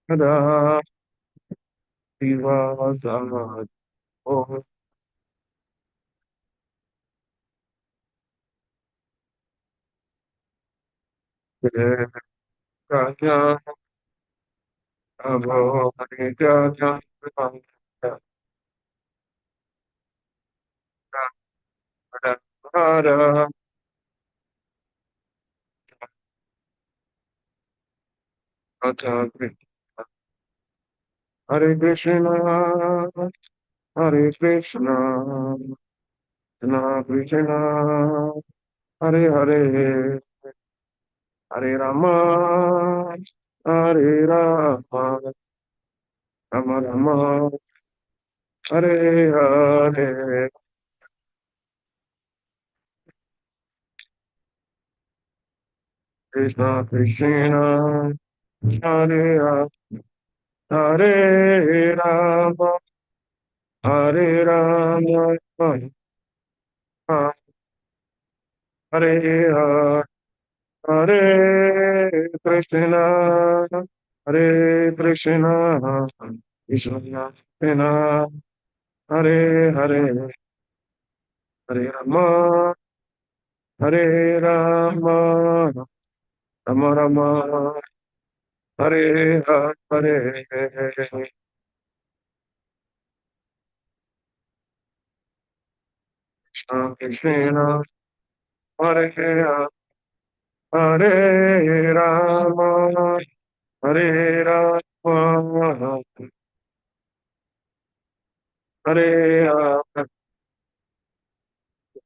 Kada Divasana Oh Kaya Abo Kaya Hare Krishna, Hare Krishna, Krishna Krishna, Hare Hare, Hare Rama, Hare Rama, Rama Rama, Hare Hare, Krishna Krishna, Hare Rama, Hare Rama, Hare Rama, Hare Hare, Hare Krishna, Hare Krishna, Krishna Krishna, Hare Hare, Hare Rama, Hare Rama, Rama Rama, Hare Hare, Krishna Krishna, Hare Hare Rama, Hare Rama, Hare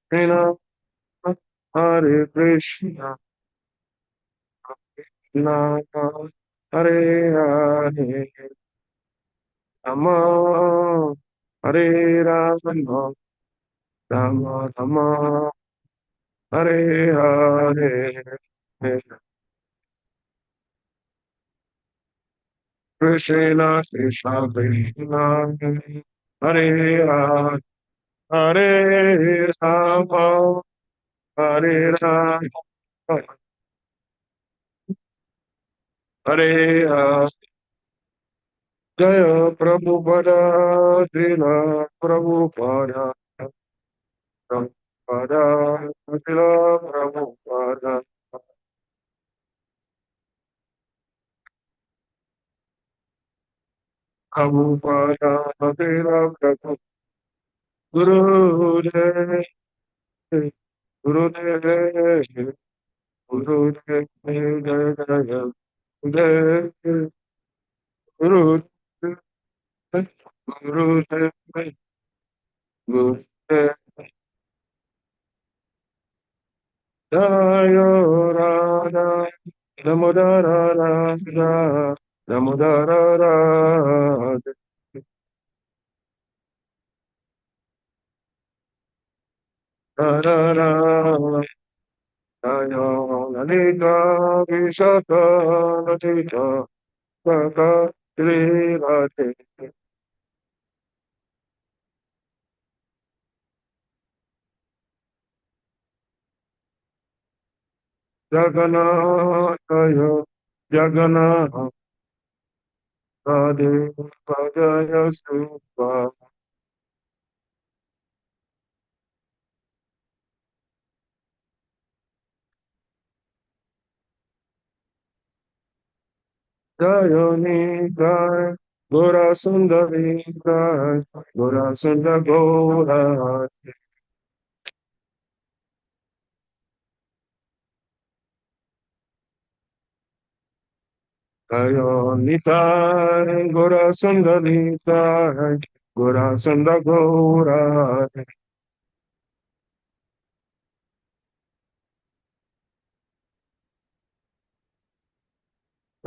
Krishna, Hare Krishna, Krishna, Hare Hare, Rama, Hare Rama, Rama Rama, Hare Hare, Krishna Krishna Krishna, Hare Hare, Hare Rama, Hare Rama, Hare Hare, Jaya Prabhupada, Srila Prabhupada, Prabhupada, Srila Prabhupada, Prabhupada, Srila Prabhupada, Guru Dev, Guru Dev, Guru Dev, Jaya Jaya, Dev, Guru Dev, Guru Dev, Guru Dev, Jaya Radha, Damodara Radha, Damodara Radha, Radha, Jaya Lalita Vishaka Lalita Saka Sri Radhe Jagannathaya Jagannath Radhe Bhajaya Supa Jayani Jai Gora Sundari Jai Gora Sundar Gora Jayani Jai Gora Sundari Jai Gora Sundar Gora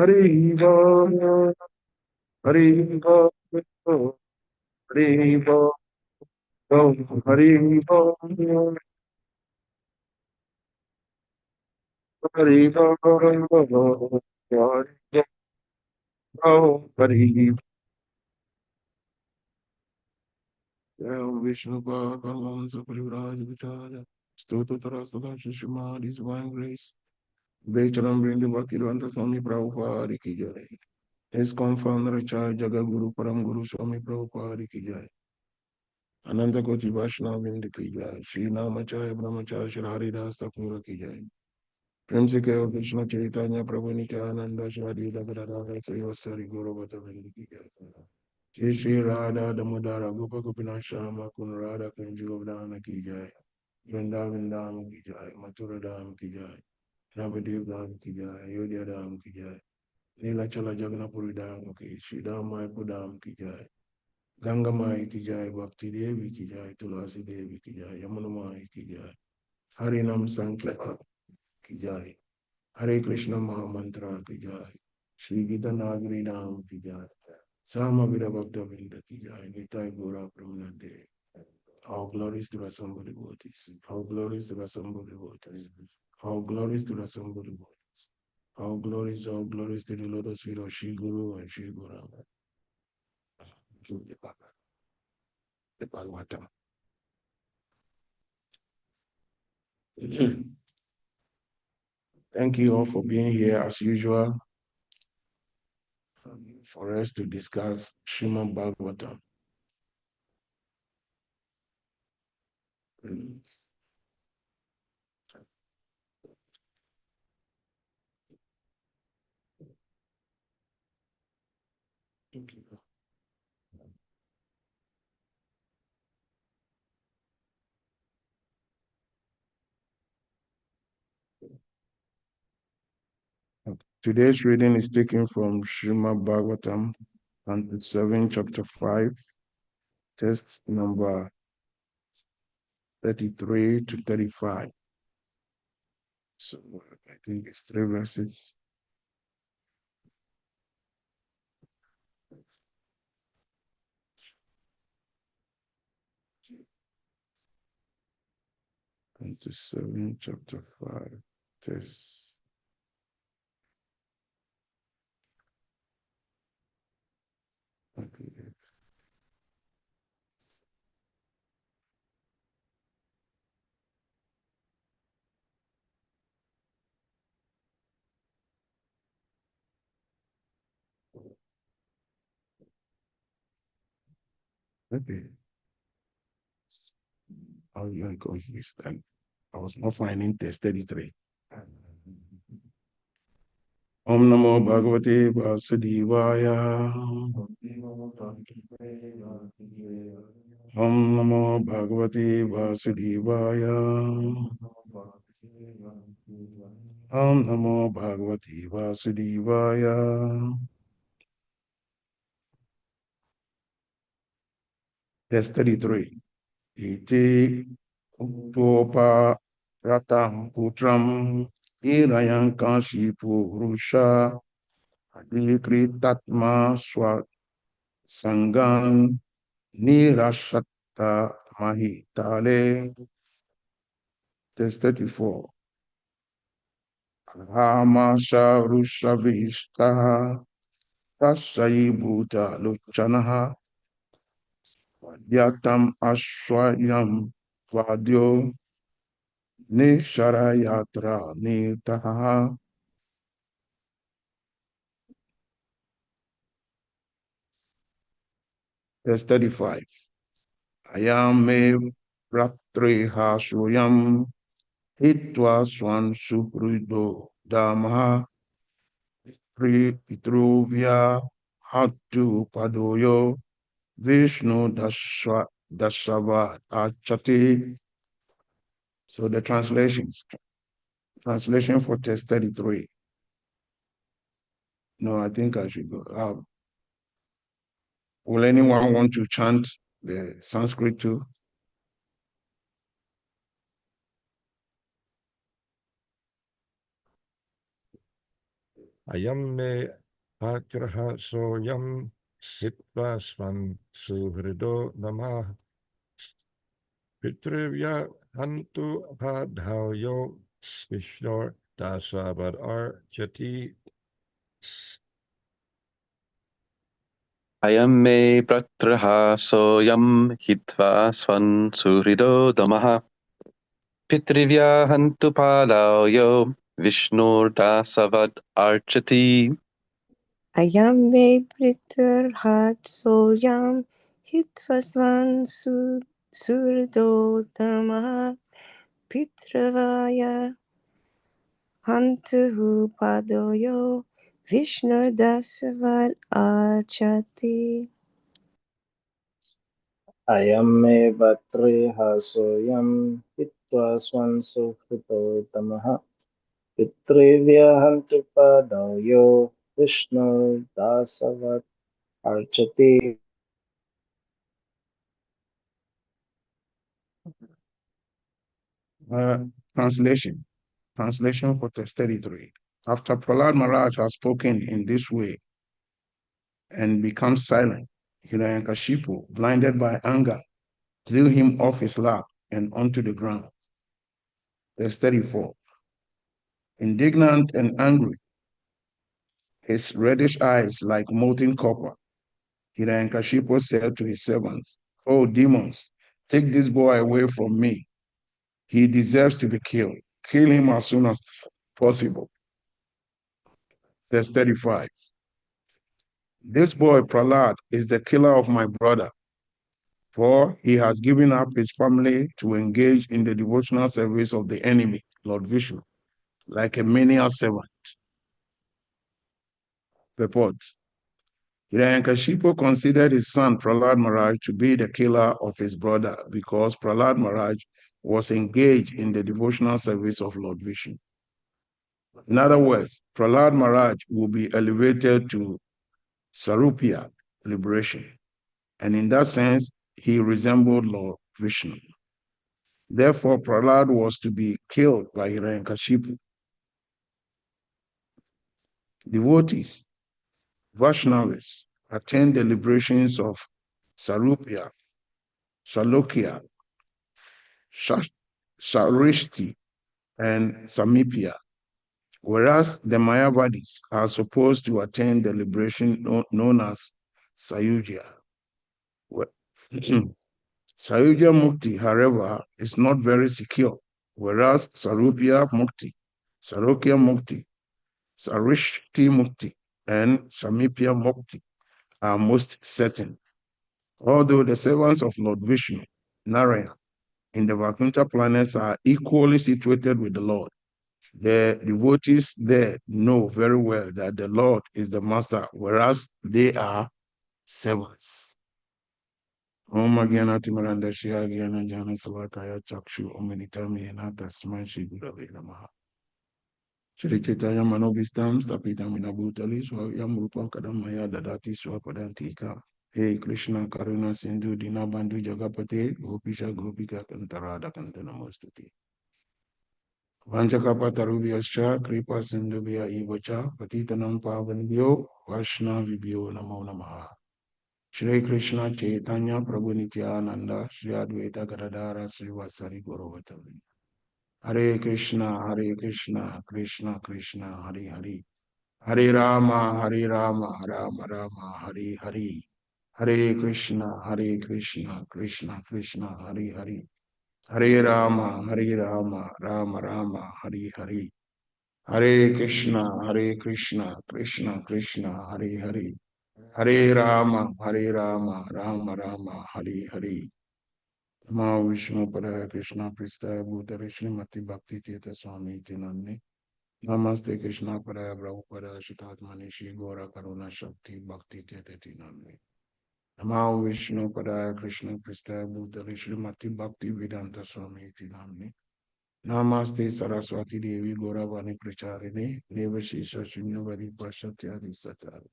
Hari Bo Hari Bo Hari Bo Hari Bo Hari Bo Hari Vishnu Bhagavan Suprivraj Vichaya Stotra Stada Shishima, His divine grace. Vecharam Brindi Bhaktivedanta Swami Prabhupada ki jai. His confounder Chai Jaga Guru Param Guru Swami Prabhupada ki jai. Ananta Koti Vaishnava Vindi ki jai. Shri Namachaya Brahmachaya Shri Haridas Thakur ki jai. प्रेम से कहो कृष्ण चैतन्य प्रभु नित्यानंद श्री अद्वैत गदाधर श्रीवासादि गौरभक्त वृंद की जय। श्री श्री राधा दामोदर गोप गोपीनाथ श्याम कुंज राधा कुंज गोवर्धन की जय। वृंदावन धाम की जय, मथुरा धाम की जय, नवद्वीप धाम की जय, अयोध्या धाम की जय, नीलाचल जगन्नाथपुरी धाम की, श्री धाम मायपुर धाम की जय, गंगा माई की जय, भक्ति देवी की जय, तुलसी देवी की जय, यमुना माई की जय, हरि नाम संकीर्तन की जय, हरे कृष्ण महामंत्र की जय, श्री गीता नागरी नाम की जय, Samavira Bhakta Vrinda ki jai, Nitai Gora Pramanande. All glories to the assembled devotees. All glories to the assembled devotees. All glories to the assembled devotees. All glories to the lotus feet of Shri Guru and Shri Guru. The Bhagavatam. Thank you all for being here as usual for us to discuss Srimad Bhagavatam. Thank you. Today's reading is taken from Srimad Bhagavatam, Canto 7, Chapter 5, text number 33 to 35. So I think it's 3 verses. Canto 7, Chapter 5, text. Okay. Okay. Oh, you're confused. I was not finding text 33. Om Namo Bhagavate Vasudevaya. Om Namo Bhagavate Vasudevaya. Om Namo Bhagavate Vasudevaya. Text 33. Iti Uktopa Ratam Putram Irayam Kanshi Purusha Adikritatma Swa Sangan Nirashatta Mahitale. Text 34. Ahamasha Rushavishtaha Tasai Bhuta Luchanaha Vadyatam Ashwayam Vadyo Nisharayatra Nitaha. Verse 35. Ayam me ratriha shuyam hitva swan suhrido dhamma pitruvya hatu padoyo Vishnu dasava achati. So the translation for text 33. No, I think I should go. Will anyone want to chant the Sanskrit too? Ayam me patraha soyam hitva svan suhrido namah pitrivya hantu padhavyo Vishnor dasabad archati. Ayam me pratraha soyam hitva svan surido damaha pitrivya hantu palayo Vishnurdasavat archati. Ayam me pritarhat soyam hitvasvan surdotama pitravaya hantuhu padoyo Vishnurdasavat archati. Ayam me batre hasoyam hitva swanso hito tamaha pitrivya hantu padayo Vishnu dasavat archati. Translation for text 33. After Prahlad Maharaj has spoken in this way and become silent, Hiranyakashipu, blinded by anger, threw him off his lap and onto the ground. Verse 34. Indignant and angry, his reddish eyes like molten copper, Hiranyakashipu said to his servants, "Oh demons, take this boy away from me. He deserves to be killed. Kill him as soon as possible." Verse 35. This boy, Prahlad, is the killer of my brother, for he has given up his family to engage in the devotional service of the enemy, Lord Vishnu, like a menial servant. Purport. Hiranyakashipu considered his son Prahlad Maharaj to be the killer of his brother because Prahlad Maharaj was engaged in the devotional service of Lord Vishnu. In other words, Prahlad Maharaj will be elevated to Sarupya, liberation, and in that sense, he resembled Lord Vishnu. Therefore, Prahlad was to be killed by Hiranyakashipu. Devotees, Vaishnavas, attend the liberations of Sarupya, Shalokya, Sarishti, and Samipya, whereas the Mayavadis are supposed to attend the liberation known as Sayujya. Sayujya Mukti, however, is not very secure, whereas Sarupya Mukti, Sarokya Mukti, Sarishti Mukti, and Samipya Mukti are most certain. Although the servants of Lord Vishnu, Narayana, in the Vaikuntha planets are equally situated with the Lord, the devotees there know very well that the Lord is the master, whereas they are servants. Om Gyana Timaranda Shya Gyana Jana Salakaya Chakshu Ominitami Enata Smanshi Gurave Namaha. Shri Chaitanya Manobhistam Stapitam Minabhutali Swayam Rupam Kadam Maya Dadati Swapadantika. Hey Krishna Karuna Sindhu Dinabandhu Jagapate Gopisha Gopika Kantarada Kantanamostuti. Vanchakapatarubyascha Kripa Sindhubhya Ivacha Patitanam Pavanibhyo Vaishnavibhyo Namo Namaha. Shri Krishna Chaitanya Prabhu Nityananda Shri Advaita Gadadara Srivasari Gauravatavi. Hare Krishna, Krishna Krishna, Hare Hare. Hare Rama, Rama Rama, Hare Hare. Hare Krishna, Krishna Krishna, Hare Hare. Hare Rama, Rama Rama, Hare Hare. Hare Krishna, Krishna Krishna, Hare Hare. Hare Rama, Rama Rama, Hare Hare. Namo Vishnu Padaya Krishna Pristaya Bhutare Srimati Bhakti Tirtha Swami Tinanne. Namaste Krishna Padaya Prabhupada Shitatmani Shri Gora Karuna Shakti Bhakti Tirtha Tinanne. Namo Vishnu Padaya Krishna Pristaya Bhutare Srimati Bhakti Vedanta Swami Tinanne. Namaste Saraswati Devi Gauravani Pracharine Devashisha Shunyavadi Pashatyadi Satari.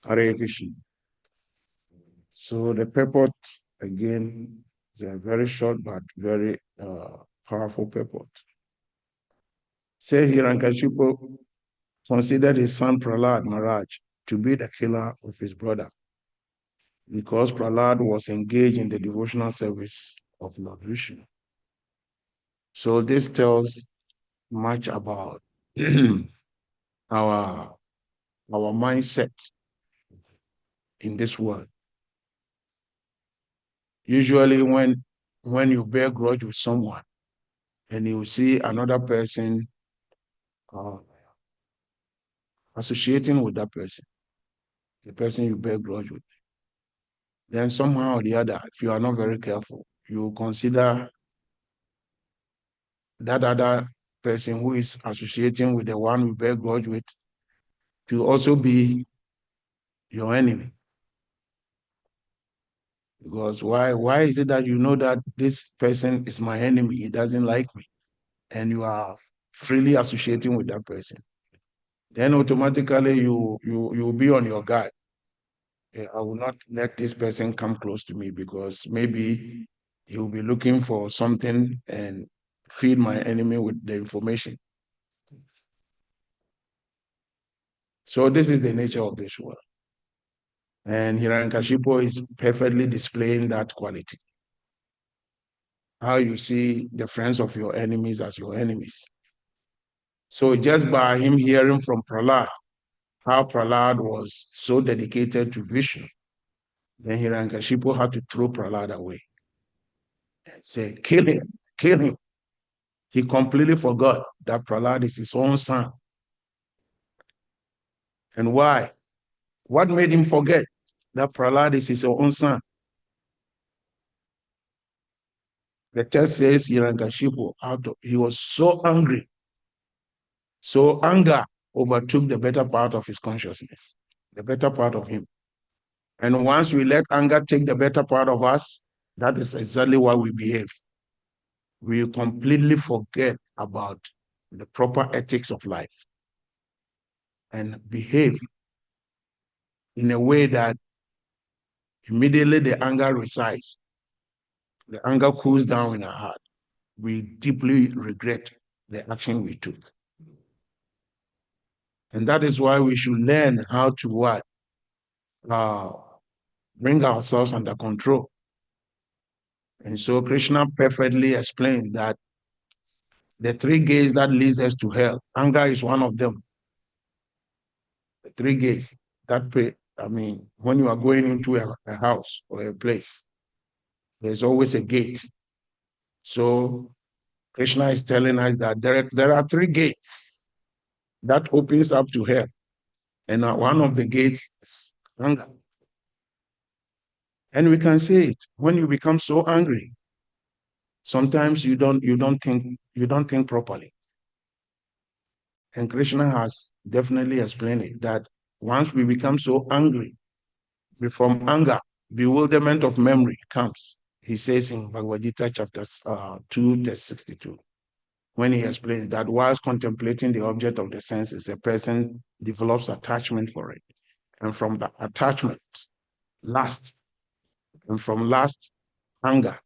Hare Krishna. So the purport again is a very short but very powerful purport. Say Hiranyakashipu considered his son Prahlad Maharaj to be the killer of his brother because Prahlad was engaged in the devotional service of Lord Vishnu. So this tells much about our mindset in this world. Usually when you bear grudge with someone, and you see another person associating with that person, the person you bear grudge with, then somehow or the other, if you are not very careful, you consider that other person who is associating with the one you bear grudge with to also be your enemy. Because why is it that you know that this person is my enemy, he doesn't like me, and you are freely associating with that person? Then automatically you'll be on your guard. I will not let this person come close to me because maybe he will be looking for something and feed my enemy with the information. So this is the nature of this world. And Hiranyakashipu is perfectly displaying that quality. How you see the friends of your enemies as your enemies. So just by him hearing from Prahlad, how Prahlad was so dedicated to Vishnu, then Hiranyakashipu had to throw Prahlad away and say, kill him, kill him. He completely forgot that Prahlad is his own son. And why? What made him forget that Prahlad is his own son? The text says Hiranyakashipu, he was so angry. So anger overtook the better part of his consciousness, the better part of him. And once we let anger take the better part of us, that is exactly why we behave. We completely forget about the proper ethics of life and behave in a way that immediately the anger resides, the anger cools down in our heart. We deeply regret the action we took. And that is why we should learn how to what? Bring ourselves under control. And so Krishna perfectly explains that the three gates that leads us to hell, anger is one of them. The three gates that pay, when you are going into a house or a place, there's always a gate. So Krishna is telling us that there are three gates that opens up to hell. And one of the gates is anger. And we can say it when you become so angry. Sometimes you don't think properly. And Krishna has definitely explained it that once we become so angry, from anger, bewilderment of memory comes. He says in Bhagavad Gita chapter 2, verse 62, when he explains that whilst contemplating the object of the senses, a person develops attachment for it. And from the attachment, lust. And from lust, anger.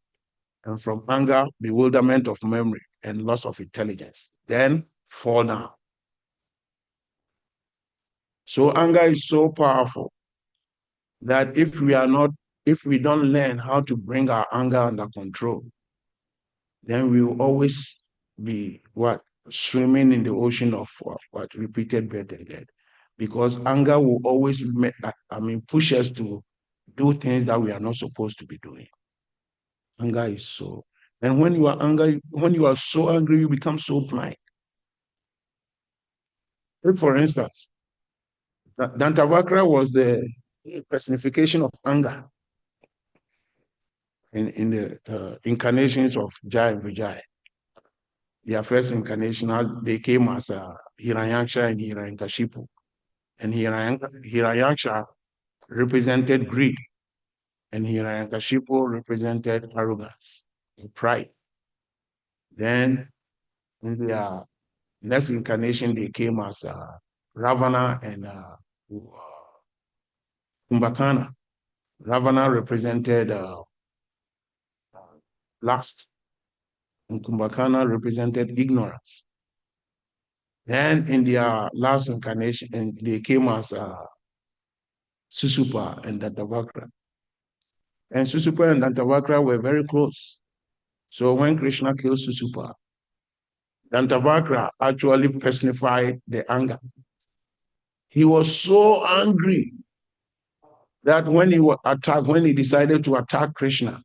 And from anger, bewilderment of memory and loss of intelligence. Then fall down. So anger is so powerful that if we don't learn how to bring our anger under control, then we will always be swimming in the ocean of repeated birth and death. Because anger will always push us to do things that we are not supposed to be doing. Anger is so. And when you are so angry, you become so blind. Take for instance, Dantavakra was the personification of anger in the incarnations of Jai and Vijay. Their first incarnation, they came as Hiranyaksha and Hiranyakashipu. And Hiranyaksha represented greed, and Hiranyakashipu represented arrogance and pride. Then in their next incarnation, they came as Ravana and Kumbhakana. Ravana represented lust, and Kumbhakana represented ignorance. Then in their last incarnation, and they came as Susupa and Dantavakra. And Susupa and Dantavakra were very close. So when Krishna killed Susupa, Dantavakra actually personified the anger. He was so angry that when he decided to attack Krishna,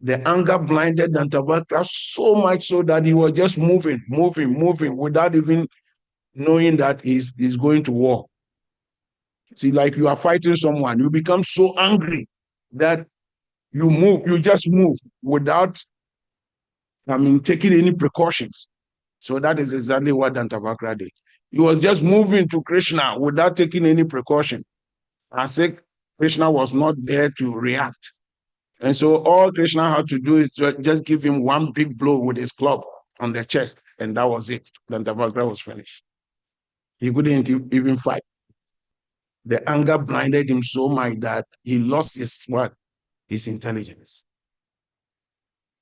The anger blinded Dantavakra so much so that he was just moving without even knowing that he's going to war. See, like you are fighting someone, you become so angry that you just move without, taking any precautions. So that is exactly what Dantavakra did. He was just moving to Krishna without taking any precaution. As if Krishna was not there to react. And so all Krishna had to do is just give him one big blow with his club on the chest, and that was it. Dantavakra was finished. He couldn't even fight. The anger blinded him so much that he lost his what? His intelligence.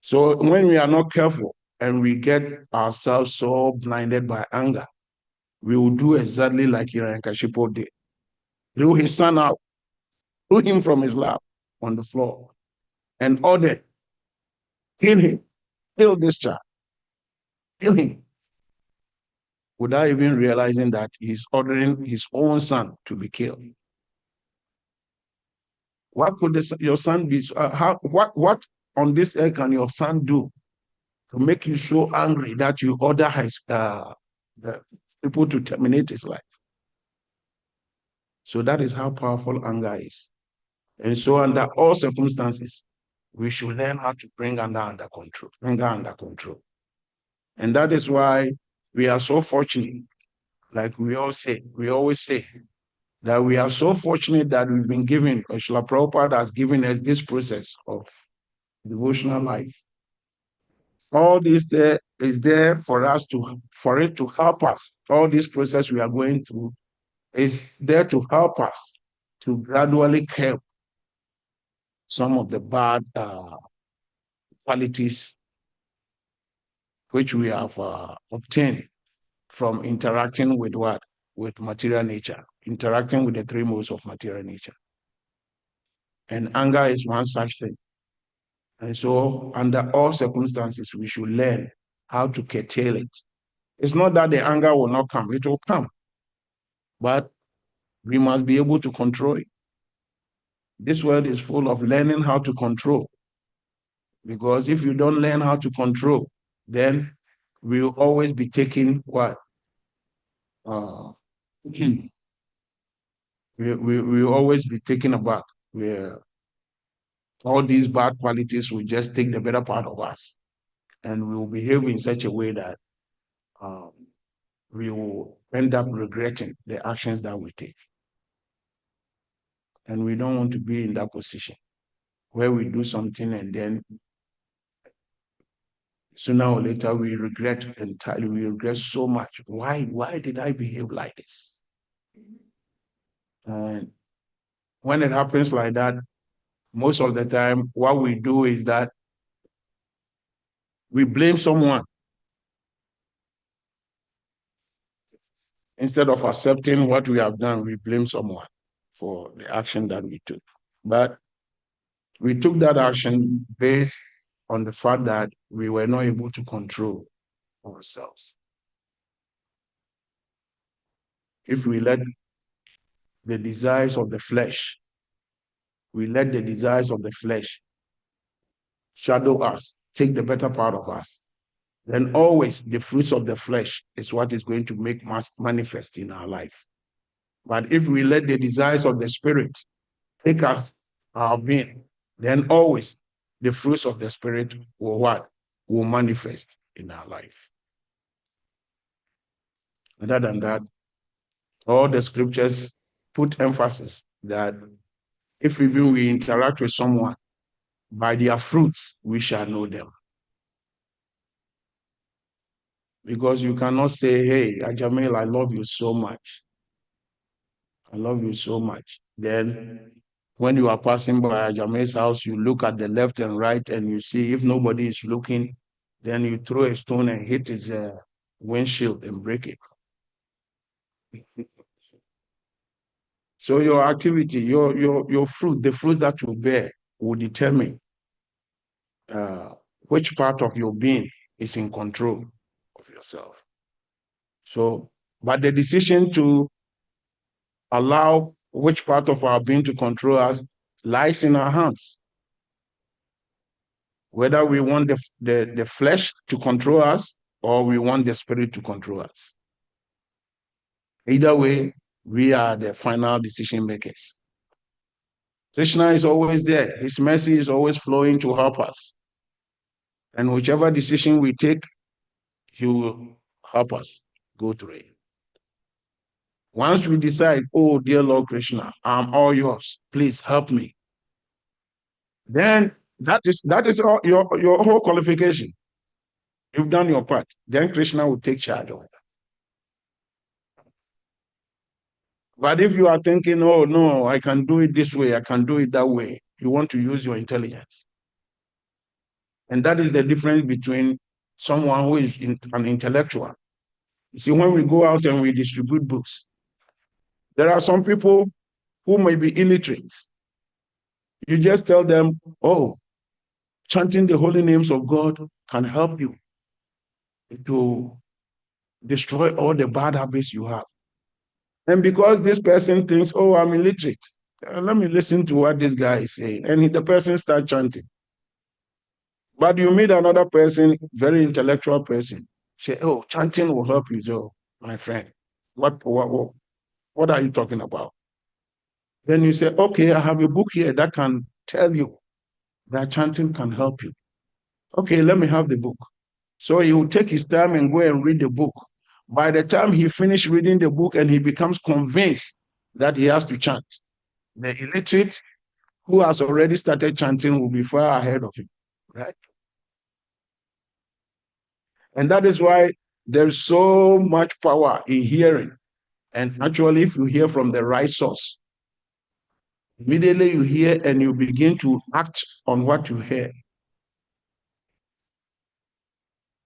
So when we are not careful and we get ourselves so blinded by anger, we will do exactly like Hiranyakashipu did. Threw his son out, threw him from his lap on the floor, and ordered, kill him, kill this child, kill him, without even realizing that he's ordering his own son to be killed. What could your son be? What on this earth can your son do to make you so angry that you order the people to terminate his life? So that is how powerful anger is. And so under all circumstances, we should learn how to bring anger under control. And that is why we are so fortunate, like we always say, that we are so fortunate that we've been given, Srila Prabhupada has given us this process of devotional life. All this there is there for it to help us. All this process we are going through is there to help us to gradually curb some of the bad qualities which we have obtained from interacting with what? With material nature, interacting with the three modes of material nature. And anger is one such thing. And so under all circumstances, we should learn how to curtail it. It's not that the anger will not come, it will come. But we must be able to control it. This world is full of learning how to control. Because if you don't learn how to control, then we'll always be taking what? We'll always be taken aback, where all these bad qualities will just take the better part of us. And we will behave in such a way that we will end up regretting the actions that we take. And we don't want to be in that position where we do something and then sooner or later we regret entirely. We regret so much. Why did I behave like this? And when it happens like that, most of the time, what we do is that we blame someone instead of accepting what we have done. We blame someone for the action that we took. But we took that action based on the fact that we were not able to control ourselves. If we let the desires of the flesh, shadow us, take the better part of us, then always the fruits of the flesh is what is going to make manifest in our life. But if we let the desires of the spirit take us, our being, then always the fruits of the spirit will what? Will manifest in our life. Other than that, all the scriptures put emphasis that if even we interact with someone, by their fruits, we shall know them. Because you cannot say, hey, Ajamil, I love you so much. I love you so much. Then when you are passing by Ajamil's house, you look at the left and right and you see if nobody is looking, then you throw a stone and hit his windshield and break it. So your activity, your fruit, the fruit that you bear will determine which part of your being is in control of yourself. So, but the decision to allow which part of our being to control us lies in our hands. whether we want the flesh to control us or we want the spirit to control us. Either way, we are the final decision makers. Krishna is always there. His mercy is always flowing to help us. And whichever decision we take, he will help us go through it. Once we decide, oh, dear Lord Krishna, I'm all yours, please help me. Then that is all, your whole qualification. You've done your part. Then Krishna will take charge of it. But if you are thinking, oh, no, I can do it this way, I can do it that way, you want to use your intelligence. And that is the difference between someone who is an intellectual. You see, when we go out and we distribute books, there are some people who may be illiterate. You just tell them, oh, chanting the holy names of God can help you to destroy all the bad habits you have. And because this person thinks, oh, I'm illiterate, let me listen to what this guy is saying. And the person starts chanting. But you meet another person, very intellectual person, say, oh, chanting will help you, Joe, my friend. What are you talking about? Then you say, okay, I have a book here that can tell you that chanting can help you. Okay, let me have the book. So he will take his time and go and read the book. By the time he finishes reading the book and he becomes convinced that he has to chant, the illiterate who has already started chanting will be far ahead of him, right? And that is why there's so much power in hearing. And actually, if you hear from the right source, immediately you hear and you begin to act on what you hear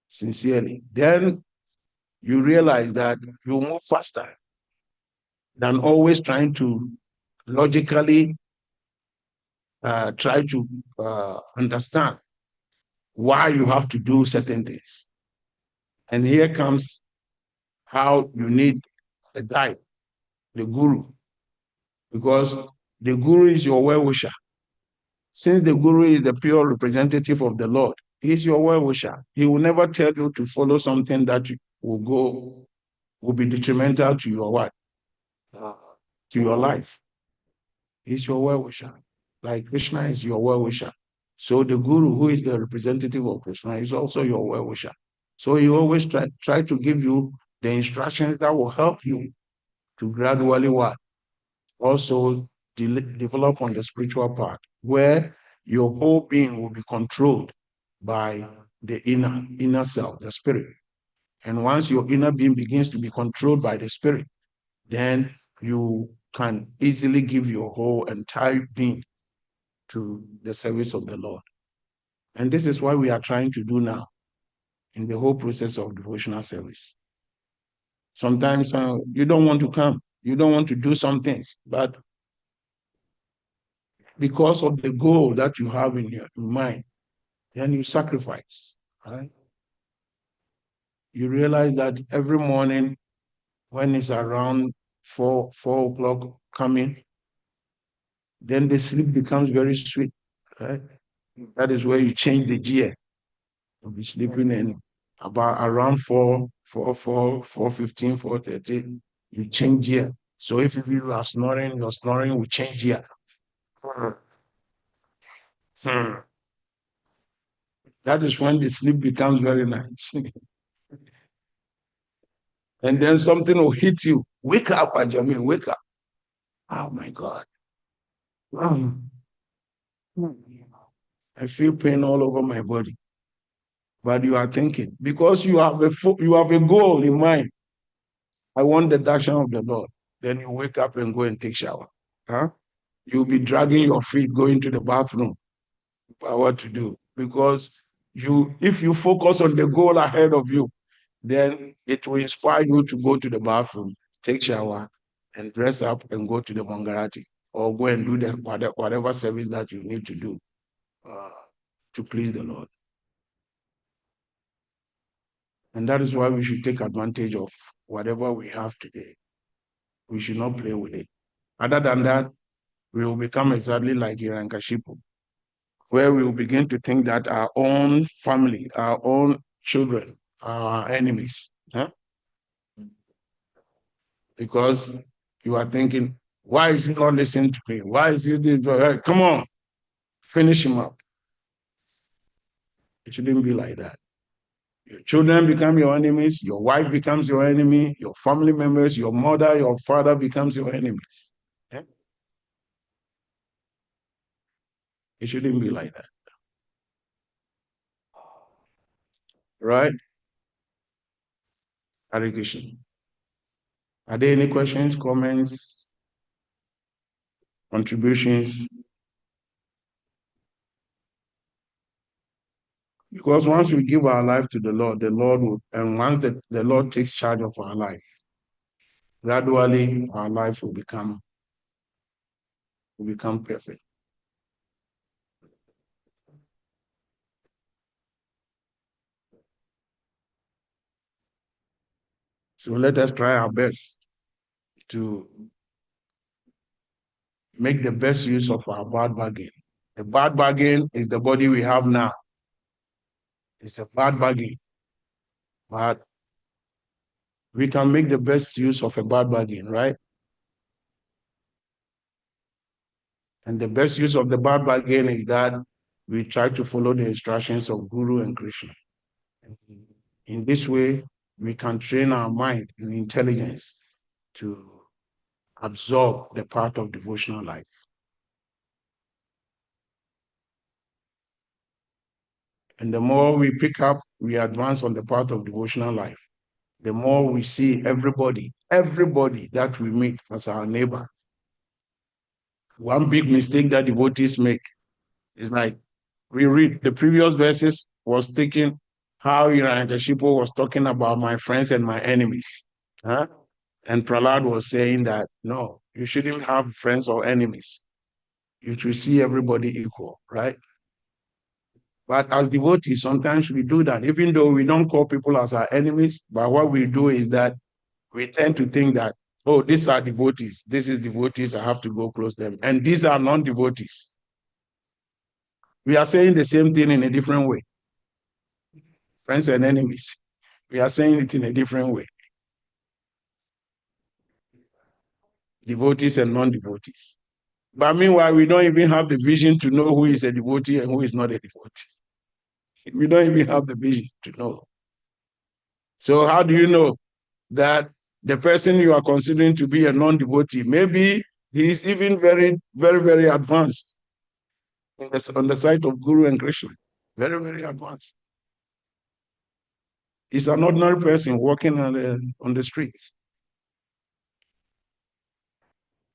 sincerely, then you realize that you move faster than always trying to logically try to understand why you have to do certain things. And here comes how you need a guide, the guru, because the guru is your well-wisher. Since the guru is the pure representative of the Lord, he is your well-wisher. He will never tell you to follow something that will be detrimental to your what? To your life. He's your well-wisher. Like Krishna is your well-wisher. So the guru, who is the representative of Krishna, is also your well-wisher. So he always try to give you the instructions that will help you to gradually what? Also develop on the spiritual part, where your whole being will be controlled by the inner self, the spirit. And once your inner being begins to be controlled by the spirit, then you can easily give your whole entire being to the service of the Lord. And this is what we are trying to do now in the whole process of devotional service. Sometimes you don't want to come, you don't want to do some things, but because of the goal that you have in your mind, then you sacrifice, right? You realize that every morning when it's around 4 o'clock coming, then the sleep becomes very sweet, right? That is where you change the gear. You'll be sleeping in about around 4:15, 4:30, you change gear. So if you are snoring, your snoring will change gear. That is when the sleep becomes very nice. And then something will hit you. Wake up, Ajami, wake up. Oh my God. I feel pain all over my body. But you are thinking, because you have a goal in mind. I want the darshan of the Lord. Then you wake up and go and take shower. Huh? You'll be dragging your feet, going to the bathroom. But what to do? Because if you focus on the goal ahead of you, then it will inspire you to go to the bathroom, take shower, and dress up and go to the Mangarati, or go and do whatever service that you need to do to please the Lord. And that is why we should take advantage of whatever we have today. We should not play with it. Other than that, we will become exactly like Hiranyakashipu. where we will begin to think that our own family, our own children are our enemies. Huh? Because you are thinking, why is he not listening to me? Why is he doing? Hey, come on, finish him up. It shouldn't be like that. Your children become your enemies, your wife becomes your enemy, your family members, your mother, your father becomes your enemies. Yeah? It shouldn't be like that. Right? Hare Krishna. Are there any questions, comments, contributions? Because once we give our life to the Lord will, and once the Lord takes charge of our life, gradually our life will become perfect. So let us try our best to make the best use of our bad bargain. The bad bargain is the body we have now. It's a bad bargain. But we can make the best use of a bad bargain, right? And the best use of the bad bargain is that we try to follow the instructions of Guru and Krishna. In this way, we can train our mind and intelligence to absorb the part of devotional life. And the more we pick up, we advance on the part of devotional life, the more we see everybody that we meet as our neighbor. One big mistake that devotees make is like, we read the previous verses was taking how Hiranyakashipu was talking about my friends and my enemies. Huh? And Prahlad was saying that, no, you shouldn't have friends or enemies. You should see everybody equal, right? But as devotees, sometimes we do that, even though we don't call people as our enemies, but what we do is that we tend to think that, oh, these are devotees, this is devotees, I have to go close them. And these are non-devotees. We are saying the same thing in a different way. Friends and enemies. We are saying it in a different way. Devotees and non-devotees. But meanwhile, we don't even have the vision to know who is a devotee and who is not a devotee. We don't even have the vision to know. So how do you know that the person you are considering to be a non-devotee, maybe he is even very, very, very advanced on the side of Guru and Krishna? Very, very advanced. He's an ordinary person walking on the streets.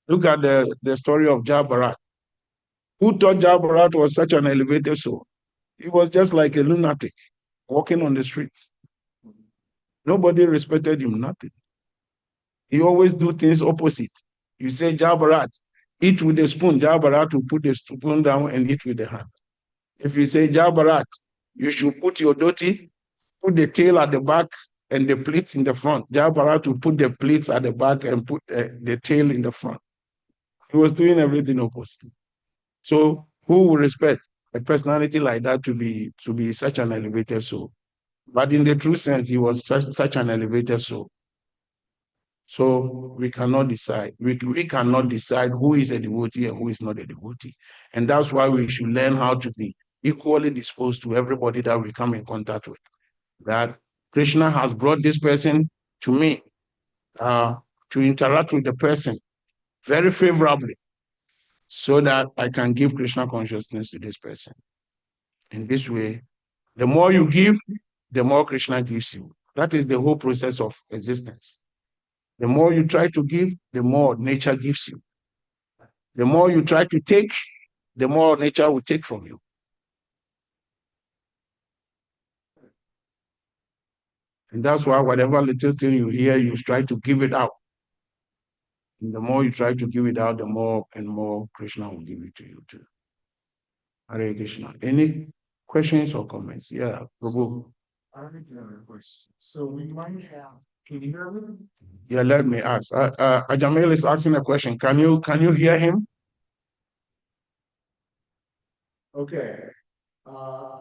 Look at the story of Jabarat. Who thought Jabarat was such an elevated soul? He was just like a lunatic walking on the streets. Nobody respected him, nothing. He always do things opposite. You say, Jabarat, eat with a spoon. Jabarat will put the spoon down and eat with the hand. If you say, Jabarat, you should put your dhoti, put the tail at the back and the plates in the front. Jabarat will put the plates at the back and put the tail in the front. He was doing everything opposite. So who will respect a personality like that to be such an elevated soul? But in the true sense, he was such an elevated soul. So we cannot decide. We cannot decide who is a devotee and who is not a devotee. And that's why we should learn how to be equally disposed to everybody that we come in contact with. That Krishna has brought this person to me to interact with the person very favorably so that I can give Krishna consciousness to this person. In this way, the more you give, the more Krishna gives you. That is the whole process of existence. The more you try to give, the more nature gives you. The more you try to take, the more nature will take from you. And that's why whatever little thing you hear, you try to give it out. And the more you try to give it out, the more and more Krishna will give it to you too. Hare Krishna. Any questions or comments? Yeah, Prabhu. I think you have a question. So we might have, can you hear me? Yeah, let me ask. Ajamil is asking a question. Can you hear him? Okay.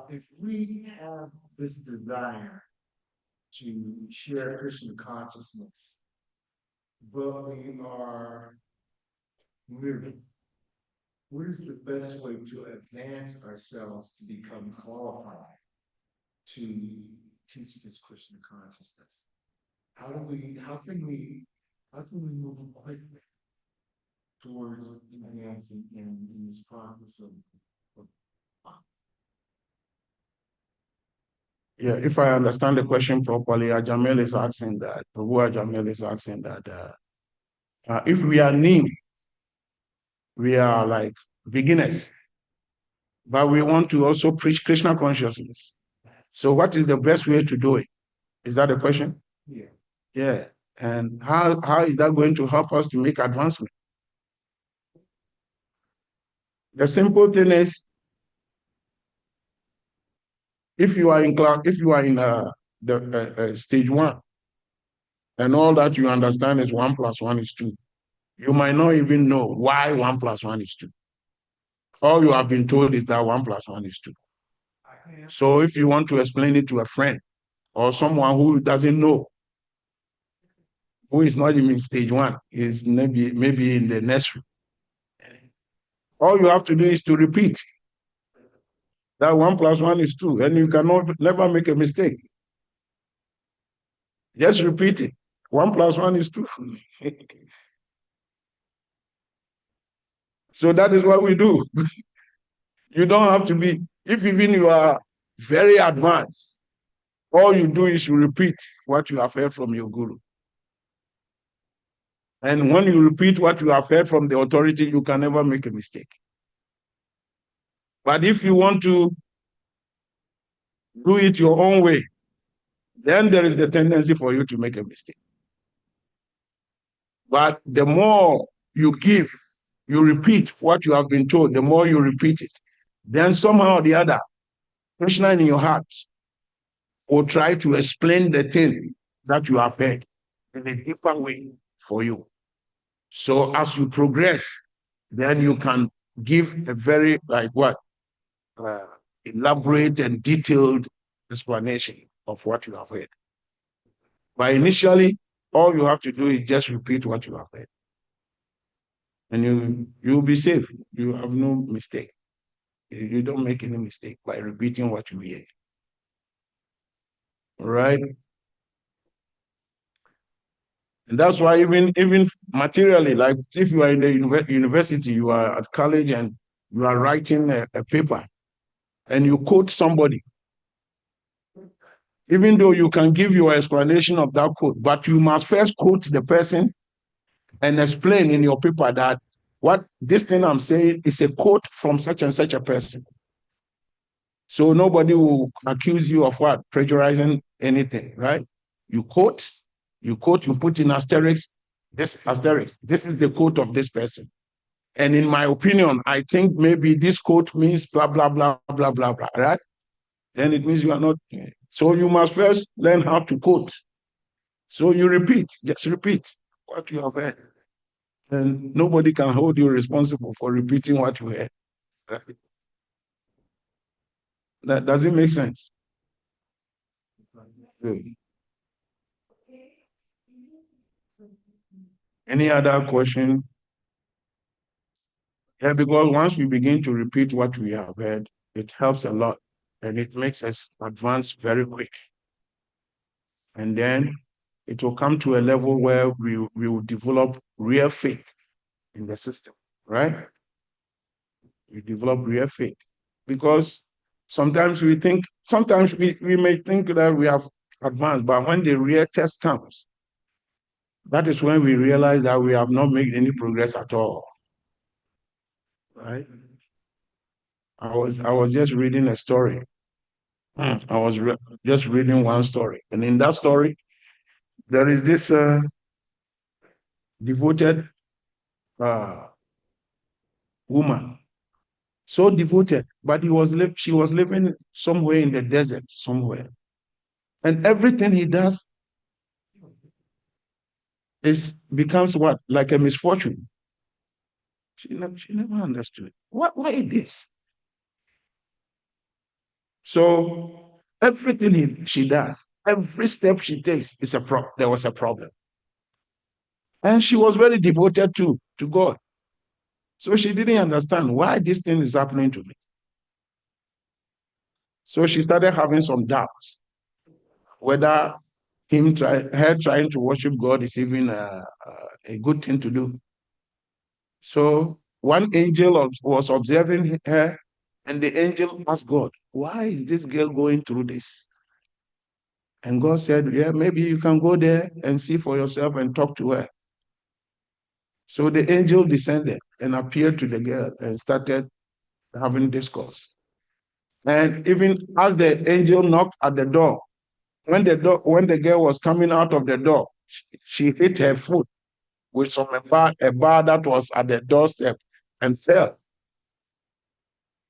If we have this desire to share Krishna consciousness, but we are new, what is the best way to advance ourselves to become qualified to teach this Krishna consciousness? How can we move quickly towards advancing in this process of Yeah, if I understand the question properly, Ajamel is asking that, Prabhu Ajamel is asking that if we are new, we are like beginners, but we want to also preach Krishna consciousness. So what is the best way to do it? Is that the question? yeah. Yeah. And how is that going to help us to make advancement? The simple thing is, if you are in class, if you are in the stage 1, and all that you understand is 1 + 1 is 2, you might not even know why 1 + 1 is 2. All you have been told is that 1 + 1 is 2. So if you want to explain it to a friend or someone who doesn't know, who is not even in stage 1, is maybe in the nursery, all you have to do is to repeat that 1 + 1 is 2, and you cannot never make a mistake. Just repeat it. 1 + 1 is 2. So that is what we do. You don't have to be, if even you are very advanced, all you do is you repeat what you have heard from your guru. And when you repeat what you have heard from the authority, you can never make a mistake. But if you want to do it your own way, then there is the tendency for you to make a mistake. But the more you give, you repeat what you have been told, the more you repeat it, then somehow or the other, Krishna in your heart will try to explain the thing that you have heard in a different way for you. So as you progress, then you can give a very, like what, elaborate and detailed explanation of what you have heard. But initially, all you have to do is just repeat what you have heard. And you'll be safe. You have no mistake. You don't make any mistake by repeating what you hear. All right? And that's why even materially, like if you are in the university, you are at college and you are writing a paper and you quote somebody, even though you can give your explanation of that quote, but you must first quote the person and explain in your paper that what this thing I'm saying is a quote from such and such a person. So nobody will accuse you of what? Plagiarizing anything, right? You quote, you put in asterisk, this is the quote of this person. And in my opinion, I think maybe this quote means blah, blah, blah, blah, blah, blah, right? Then it means you are not. So you must first learn how to quote. So you repeat, just repeat what you have heard. And nobody can hold you responsible for repeating what you heard. Right? Does it make sense? Good. Any other question? Yeah, because once we begin to repeat what we have heard, it helps a lot and it makes us advance very quick. And then it will come to a level where we will develop real faith in the system, right? We develop real faith. Because sometimes we may think that we have advanced, but when the real test comes, that is when we realize that we have not made any progress at all. Right? I was just reading a story. I was just reading one story, and in that story, there is this devoted woman, so devoted, but she was living somewhere in the desert, somewhere, and everything he does becomes what, like a misfortune. She never understood why this. So everything she does, every step she takes is there was a problem. And she was very devoted to God. So she didn't understand why this thing is happening to me. So she started having some doubts whether her trying to worship God is even a good thing to do. So one angel was observing her, and the angel asked God, why is this girl going through this? And God said, yeah, maybe you can go there and see for yourself and talk to her. So the angel descended and appeared to the girl and started having discourse. And even as the angel knocked at the door, when the girl was coming out of the door, she hit her foot with a bar that was at the doorstep and fell.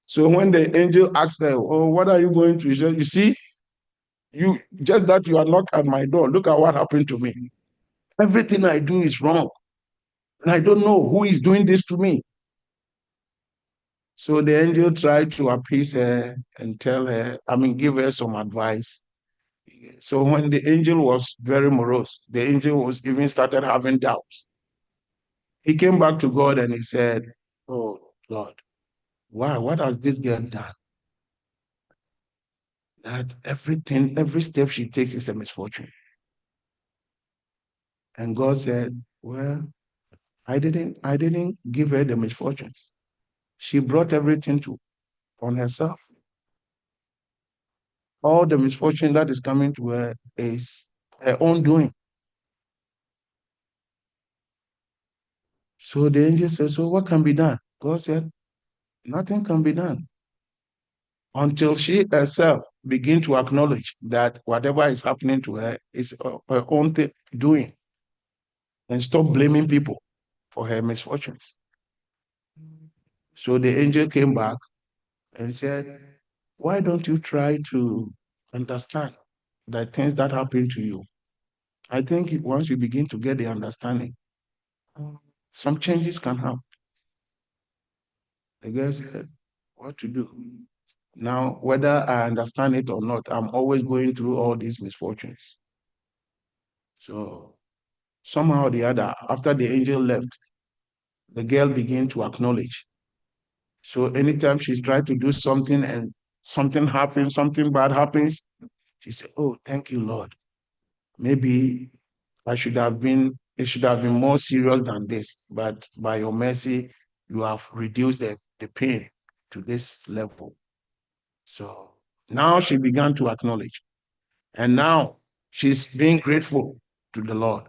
So when the angel asked her, oh, what are you going through? She said, you see, just that you are knocked at my door, look at what happened to me. Everything I do is wrong. And I don't know who is doing this to me. So the angel tried to appease her and give her some advice. So when the angel was very morose, the angel was even started having doubts. He came back to God and he said, oh, Lord, why? What has this girl done? That every step she takes is a misfortune. And God said, well, I didn't give her the misfortunes. She brought everything on herself. All the misfortune that is coming to her is her own doing. So the angel said, so what can be done? God said, nothing can be done until she herself begin to acknowledge that whatever is happening to her is her own doing, and stop blaming people for her misfortunes. So the angel came back and said, why don't you try to understand the things that happen to you? I think once you begin to get the understanding, some changes can happen. The girl said, what to do? Now, whether I understand it or not, I'm always going through all these misfortunes. So somehow or the other, after the angel left, the girl began to acknowledge. So anytime she's trying to do something and something happens, something bad happens, she said, oh, thank you, Lord. Maybe it should have been more serious than this, but by your mercy, you have reduced the pain to this level. So now she began to acknowledge. And now she's being grateful to the Lord.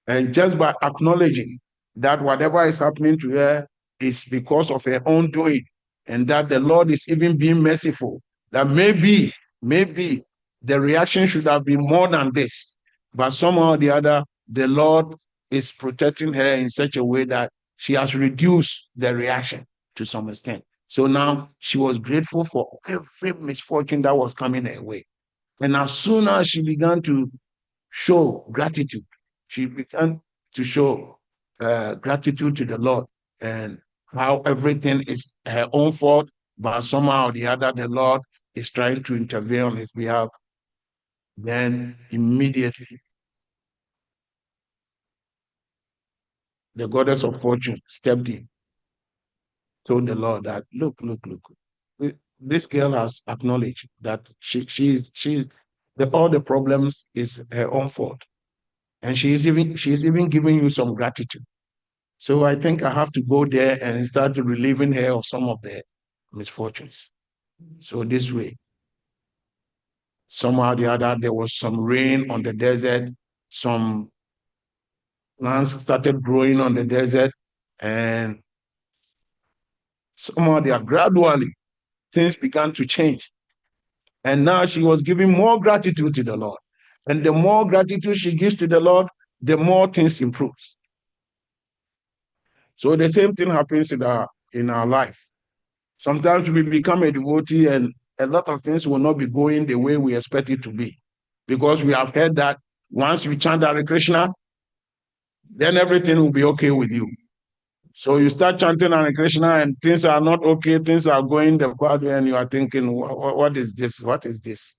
And just by acknowledging that whatever is happening to her is because of her own doing, and that the Lord is even being merciful, that maybe the reaction should have been more than this, but somehow or the other, the Lord is protecting her in such a way that she has reduced the reaction to some extent. So now she was grateful for every misfortune that was coming her way. And as soon as she began to show gratitude, she began to show gratitude to the Lord, and how everything is her own fault, but somehow or the other, the Lord is trying to intervene on his behalf. Then immediately, the goddess of fortune stepped in, told the Lord that, look, this girl has acknowledged that all the problems is her own fault. And she's even giving you some gratitude. So I think I have to go there and start relieving her of some of the misfortunes. So this way, somehow or the other, there was some rain on the desert, some plants started growing on the desert, and somehow they are gradually, things began to change. And now she was giving more gratitude to the Lord. And the more gratitude she gives to the Lord, the more things improves. So the same thing happens in our life. Sometimes we become a devotee and a lot of things will not be going the way we expect it to be, because we have heard that once you chant Hare Krishna, then everything will be okay with you. So you start chanting Hare Krishna and things are not okay, things are going the bad way, and you are thinking, what is this? What is this?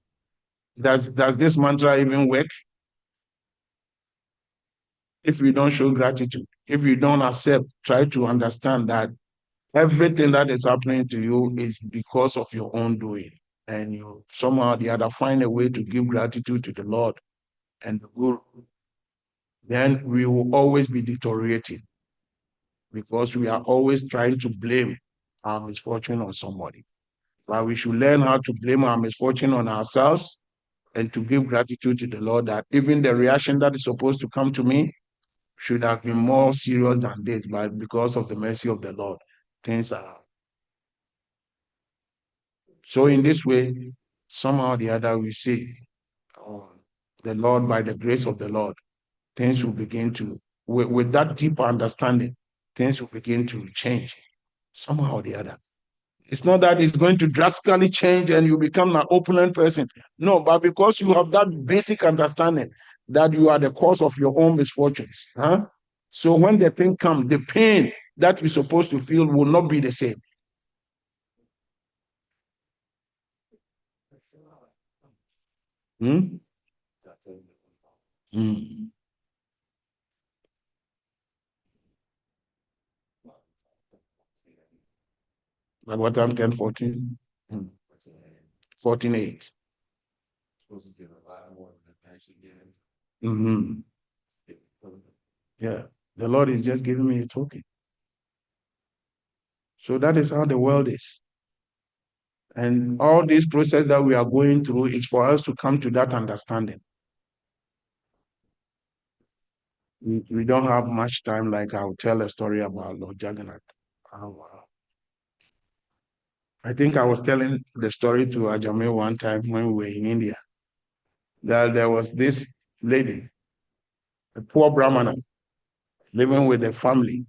Does this mantra even work? If you don't show gratitude, if you don't accept, try to understand that everything that is happening to you is because of your own doing. And you somehow or the other find a way to give gratitude to the Lord and the Guru, then we will always be deteriorating because we are always trying to blame our misfortune on somebody. But we should learn how to blame our misfortune on ourselves and to give gratitude to the Lord that even the reaction that is supposed to come to me should have been more serious than this, but because of the mercy of the Lord, things are. So in this way, somehow or the other, we see the Lord, by the grace of the Lord, things will begin to, with that deeper understanding, things will begin to change somehow or the other. It's not that it's going to drastically change and you become an opulent person. No, but because you have that basic understanding that you are the cause of your own misfortunes. Huh? So when the thing comes, the pain that you're supposed to feel will not be the same. Hmm? Hmm. Bhagavatam 10:14. 14:8. Mm-hmm. Yeah, the Lord is just giving me a token. So that is how the world is. And all this process that we are going through is for us to come to that understanding. We don't have much time, like I'll tell a story about Lord Jagannath. I think I was telling the story to Ajamil one time when we were in India, that there was this lady, a poor Brahmana, living with a family.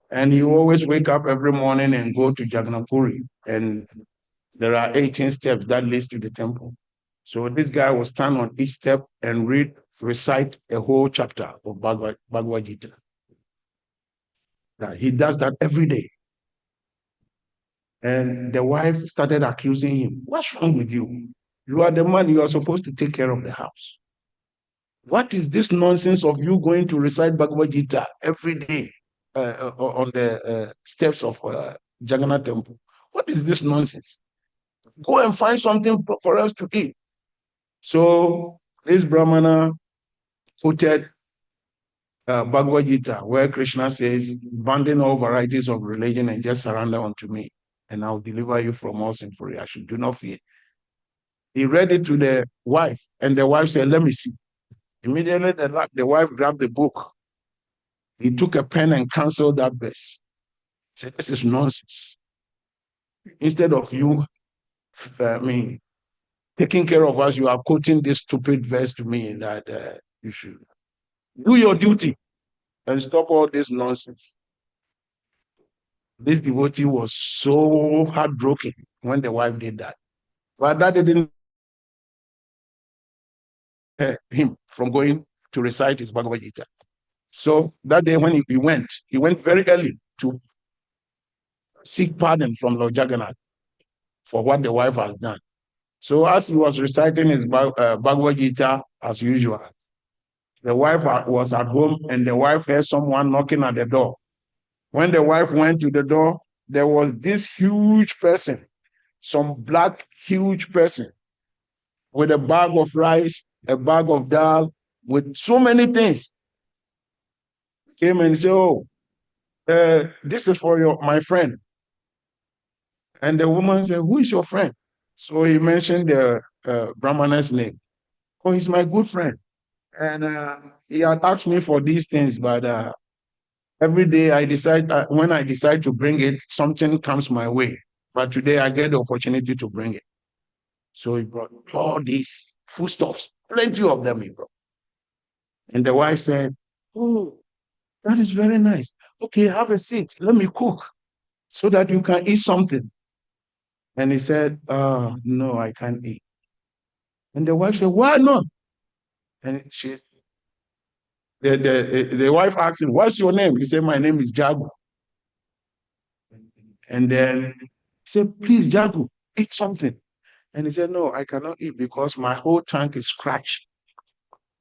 And he always wake up every morning and go to Jagannath Puri. And there are 18 steps that leads to the temple. So this guy will stand on each step and recite a whole chapter of Bhagavad Gita. That he does that every day. And the wife started accusing him. What's wrong with you? You are the man, you are supposed to take care of the house. What is this nonsense of you going to recite Bhagavad Gita every day on the steps of Jagannath Temple? What is this nonsense? Go and find something for us to eat. So this Brahmana quoted Bhagavad Gita, where Krishna says, abandon all varieties of religion and just surrender unto me, and I'll deliver you from all sinful reaction. Do not fear. He read it to the wife, and the wife said, let me see. Immediately, the wife grabbed the book. He took a pen and canceled that verse. He said, this is nonsense. Instead of you, taking care of us, you are quoting this stupid verse to me that you should do your duty and stop all this nonsense. This devotee was so heartbroken when the wife did that. But that didn't him from going to recite his Bhagavad Gita. So that day when he went very early to seek pardon from Lord Jagannath for what the wife has done. So as he was reciting his Bhagavad Gita as usual, the wife was at home and the wife heard someone knocking at the door. When the wife went to the door, there was this huge person, some black huge person with a bag of rice, a bag of dal, with so many things. Came and said, oh, this is for my friend. And the woman said, who is your friend? So he mentioned the Brahmana's name. Oh, he's my good friend. And he had asked me for these things, but every day when I decide to bring it, something comes my way. But today I get the opportunity to bring it. So he brought all these foodstuffs, plenty of them he brought. And the wife said, oh, that is very nice. Okay, have a seat. Let me cook so that you can eat something. And he said, no, I can't eat. And the wife said, why not? And the wife asked him, what's your name? He said, my name is Jago. And then he said, please, Jagu, eat something. And he said, no, I cannot eat because my whole tank is scratched.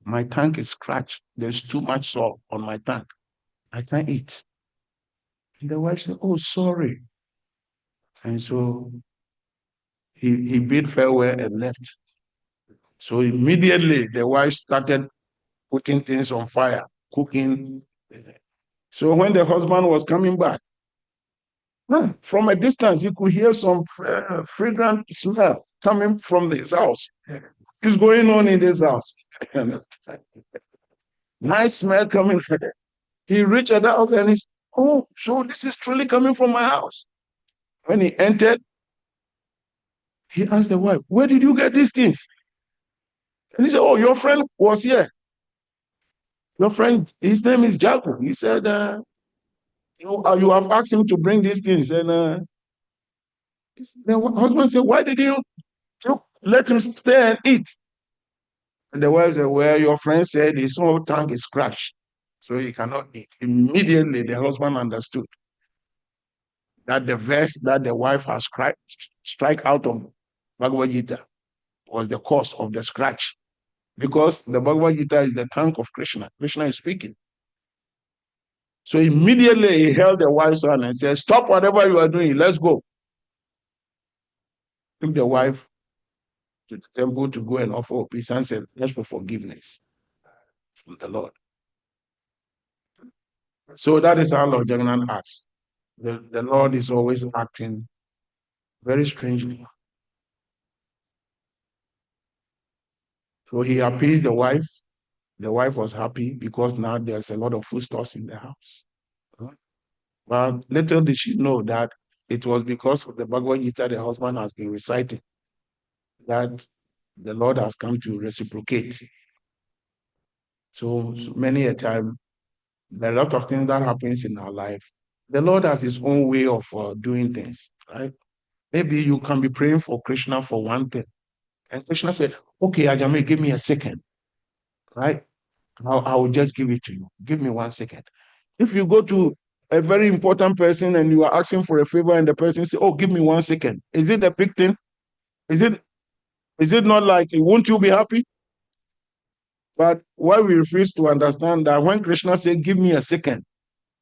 My tank is scratched. There's too much salt on my tank. I can't eat. And the wife said, oh, sorry. And so he bid farewell and left. So immediately the wife started putting things on fire, cooking. So when the husband was coming back, from a distance, you could hear some fragrant smell coming from this house. What's going on in this house? Nice smell coming. He reached the house and he's, oh, so this is truly coming from my house. When he entered, he asked the wife, where did you get these things? And he said, oh, your friend was here. Your friend, his name is Jacob. He said, you have asked him to bring these things. And the husband said, why did you let him stay and eat? And the wife said, well, your friend said his whole tank is crushed, so he cannot eat. Immediately, the husband understood that the verse that the wife has strike out of Bhagavad Gita was the cause of the scratch. Because the Bhagavad Gita is the tank of Krishna. Krishna is speaking. So immediately he held the wife's hand and said, stop whatever you are doing, let's go. Took the wife to the temple to go and offer obeisance and ask for forgiveness from the Lord. So that is how Lord Jagannath acts. The Lord is always acting very strangely. So he appeased the wife. The wife was happy because now there's a lot of foodstuffs in the house. But little did she know that it was because of the Bhagavad Gita the husband has been reciting that the Lord has come to reciprocate. So many a time, there are a lot of things that happens in our life. The Lord has his own way of doing things, right? Maybe you can be praying for Krishna for one thing. And Krishna said, okay, Ajame, give me a second, right? I will just give it to you. Give me 1 second. If you go to a very important person and you are asking for a favor and the person says, oh, give me 1 second. Is it a big thing? Is it not like, won't you be happy? But why we refuse to understand that when Krishna said, give me a second,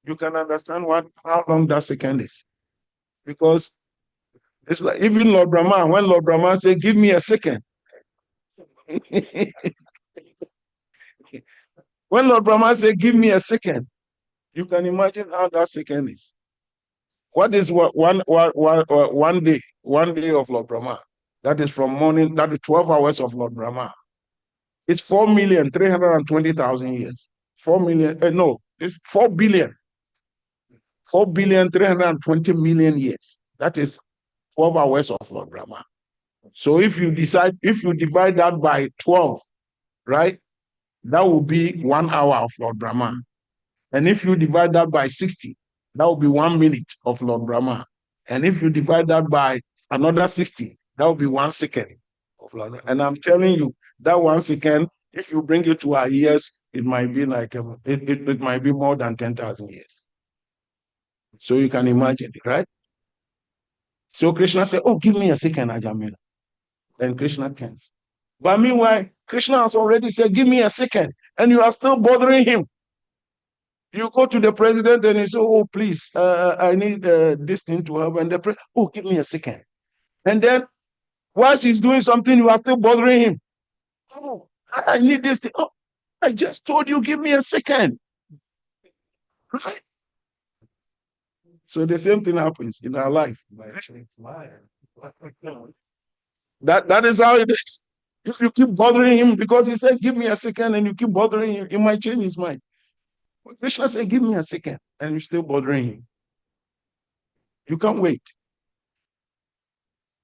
you can understand how long that second is. Because it's like even Lord Brahma, when Lord Brahma said, give me a second. When Lord Brahma said, give me a second, you can imagine how that second is. What is one day of Lord Brahma? That is from morning, that is 12 hours of Lord Brahma. It's 4,320,000 years. 4 million, no, it's 4 billion. 4,320 million years. That is 12 hours of Lord Brahma. So if you divide that by 12, right, that will be 1 hour of Lord Brahma. And if you divide that by 60, that will be 1 minute of Lord Brahma. And if you divide that by another 60, that will be 1 second of Lord Brahma. And I'm telling you, that 1 second, if you bring it to our years, it might be like, it might be more than 10,000 years. So you can imagine it, right? So Krishna said, oh, give me a second, Ajamila. Then Krishna turns. But meanwhile, Krishna has already said, give me a second. And you are still bothering him. You go to the president and you say, oh, please, I need this thing to happen. And the president, oh, give me a second. And then while she's doing something, you are still bothering him. Oh, I need this thing. Oh, I just told you, give me a second. Right? So the same thing happens in our life. That is how it is. If you keep bothering him because he said, give me a second, and you keep bothering him, he might change his mind. But Krishna said, give me a second, and you're still bothering him. You can't wait.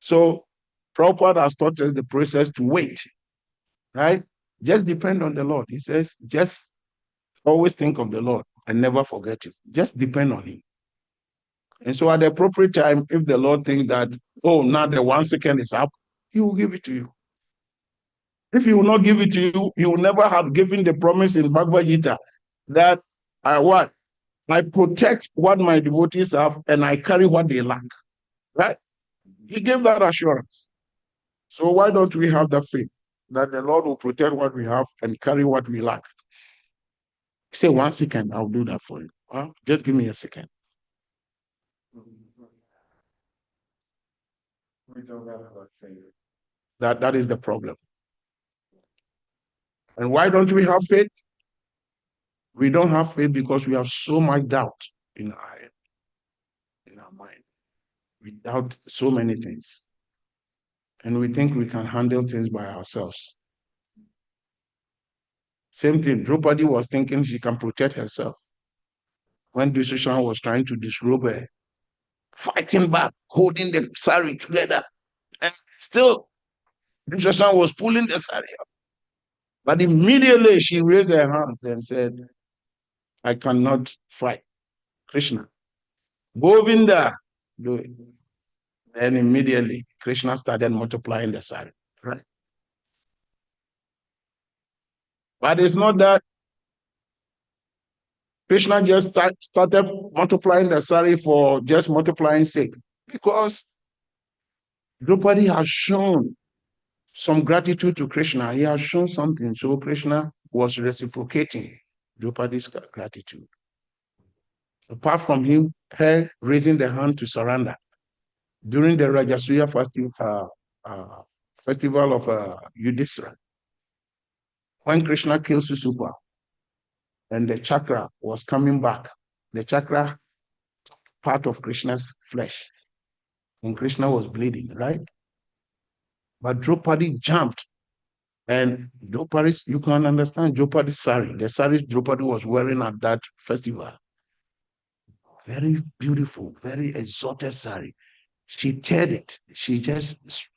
So Prabhupada has taught us the process to wait, right? Just depend on the Lord. He says, just always think of the Lord and never forget him. Just depend on him. And so at the appropriate time, if the Lord thinks that, oh, now the 1 second is up, he will give it to you. If he will not give it to you, he will never have given the promise in Bhagavad Gita that I protect what my devotees have and I carry what they lack. Right? He gave that assurance. So why don't we have the faith that the Lord will protect what we have and carry what we lack? Say 1 second, I'll do that for you. Huh? Just give me a second. We don't have that faith. That is the problem. And why don't we have faith? We don't have faith because we have so much doubt in our mind. We doubt so many things. And we think we can handle things by ourselves. Same thing, Draupadi was thinking she can protect herself. When Dushyasana was trying to disrobe her, fighting back, holding the sari together. And still, Dushyasana was pulling the sari up. But immediately she raised her hands and said, I cannot fight. Krishna, Govinda, do it. Then immediately, Krishna started multiplying the sari. Right? But it's not that Krishna just started multiplying the sari for just multiplying sake. Because Draupadi has shown some gratitude to Krishna. He has shown something. So Krishna was reciprocating Draupadi's gratitude. Apart from him, her raising the hand to surrender. During the Rajasuya festival of Yudhishthira, when Krishna killed Susupa and the chakra was coming back, the chakra part of Krishna's flesh, and Krishna was bleeding, right? But Draupadi jumped, and Draupadi, you can understand Draupadi's sari, the sari Draupadi was wearing at that festival. Very beautiful, very exalted sari. She teared it. She just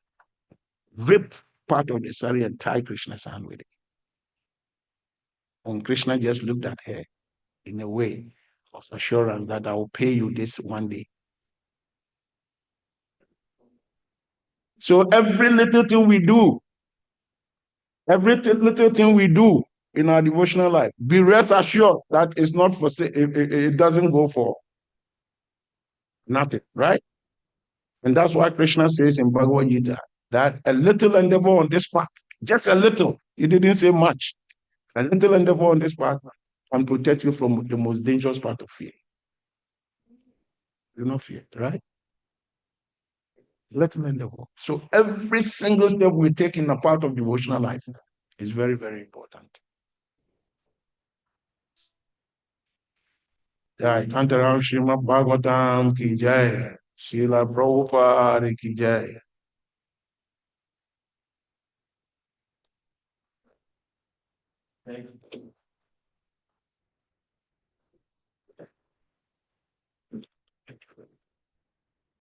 ripped part of the sari and tied Krishna's hand with it. And Krishna just looked at her in a way of assurance that I will pay you this one day. So every little thing we do, in our devotional life, be rest assured that it's not for, it doesn't go for nothing, right? And that's why Krishna says in Bhagavad Gita that a little endeavor on this path, just a little, he didn't say much, a little endeavor on this path can protect you from the most dangerous part of fear. You know fear, right? Little endeavor. So every single step we take in a part of devotional life is very, very important. Jai Kantaram Srimad Bhagavatam ki jai. Srila Prabhupada ki jai. Thank you.